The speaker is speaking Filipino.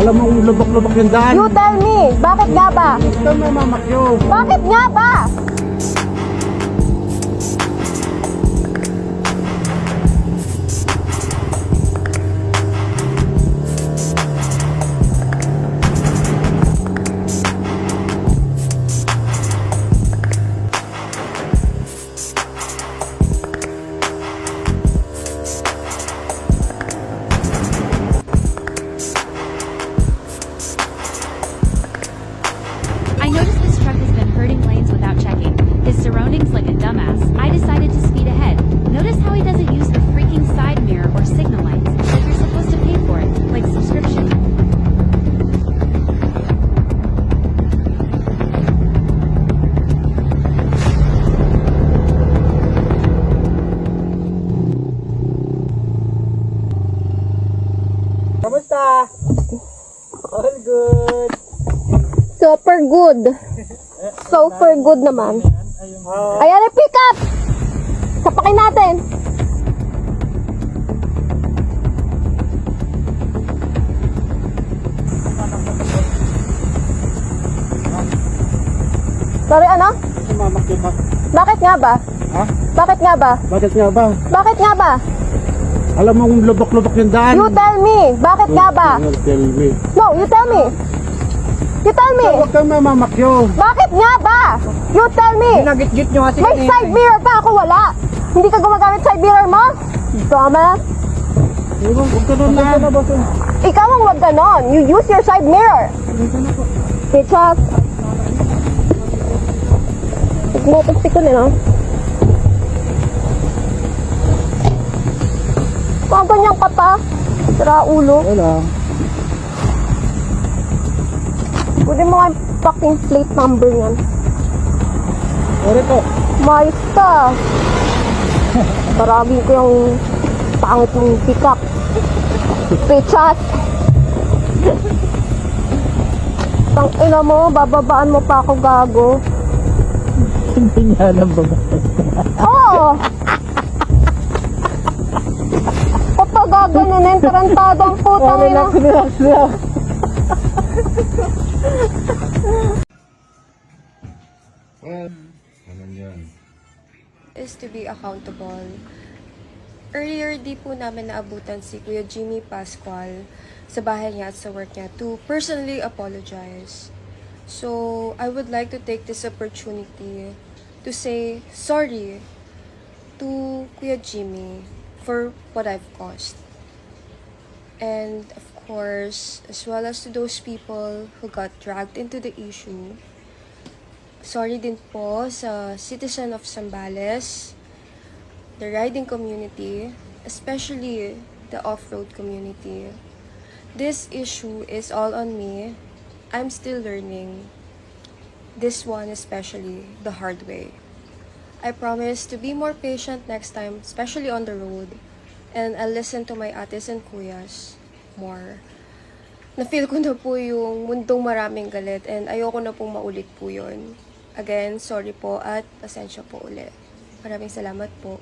Alam mo, lubak-lubak yung daan. You tell me, bakit nga ba? Ito may mamakyo. Bakit nga ba? I noticed this truck has been hurting lanes without checking his surroundings like a dumbass. I decided to speed ahead. Notice how he doesn't use the freaking side mirror or signal lights, like you're supposed to pay for it, like subscription. Kamusta? All good. Super good. Super good naman. Ayan, pick up! Sapakin natin. Sorry, ano? Mamakyo ka. Bakit nga ba? Ha? Bakit nga ba? Bakit nga ba? Bakit nga ba? Alam mo, lubak-lubak yung daan. You tell me, bakit nga ba? You tell me. No, you tell me. You tell me. Huwag kang mamamakyo. Bakit nga ba? You tell me. Nagit-git nyo kasi May side mirror ka, ako wala. Hindi ka gumagamit side mirror mo? Dumbass. Huwag ka doon na. Ikaw ang wag ganon. You use your side mirror. Bitches. Nagmotostick ko nila. Mga ganyan ka pa. Sira ulo. Wala. Pwede mo nga yung fucking plate number yan. Sorry po. Mais ka. Baragin ko yung pangit mong pick-up. Bitches. Tang ina mo, bababaan mo pa ako gago. Hindi niya alam ba? Oo! Kapag gaganunin, tarantado ang putang ina. Relax lang. Is to be accountable. Earlier, di po namin naabutan si Kuya Jimmy Pascual sa bahay niya at sa work niya to personally apologize. So, I would like to take this opportunity to say sorry to Kuya Jimmy for what I've caused. And of course, as well as to those people who got dragged into the issue, sorry din po sa citizen of Zambales, the riding community, especially the off-road community. This issue is all on me. I'm still learning. This one especially the hard way. I promise to be more patient next time, especially on the road. And I'll listen to my ates and kuyas more. Na-feel ko na po yung mundong maraming galit and ayoko na pong maulit po yun. Again, sorry po at pasensya po ulit. Maraming salamat po.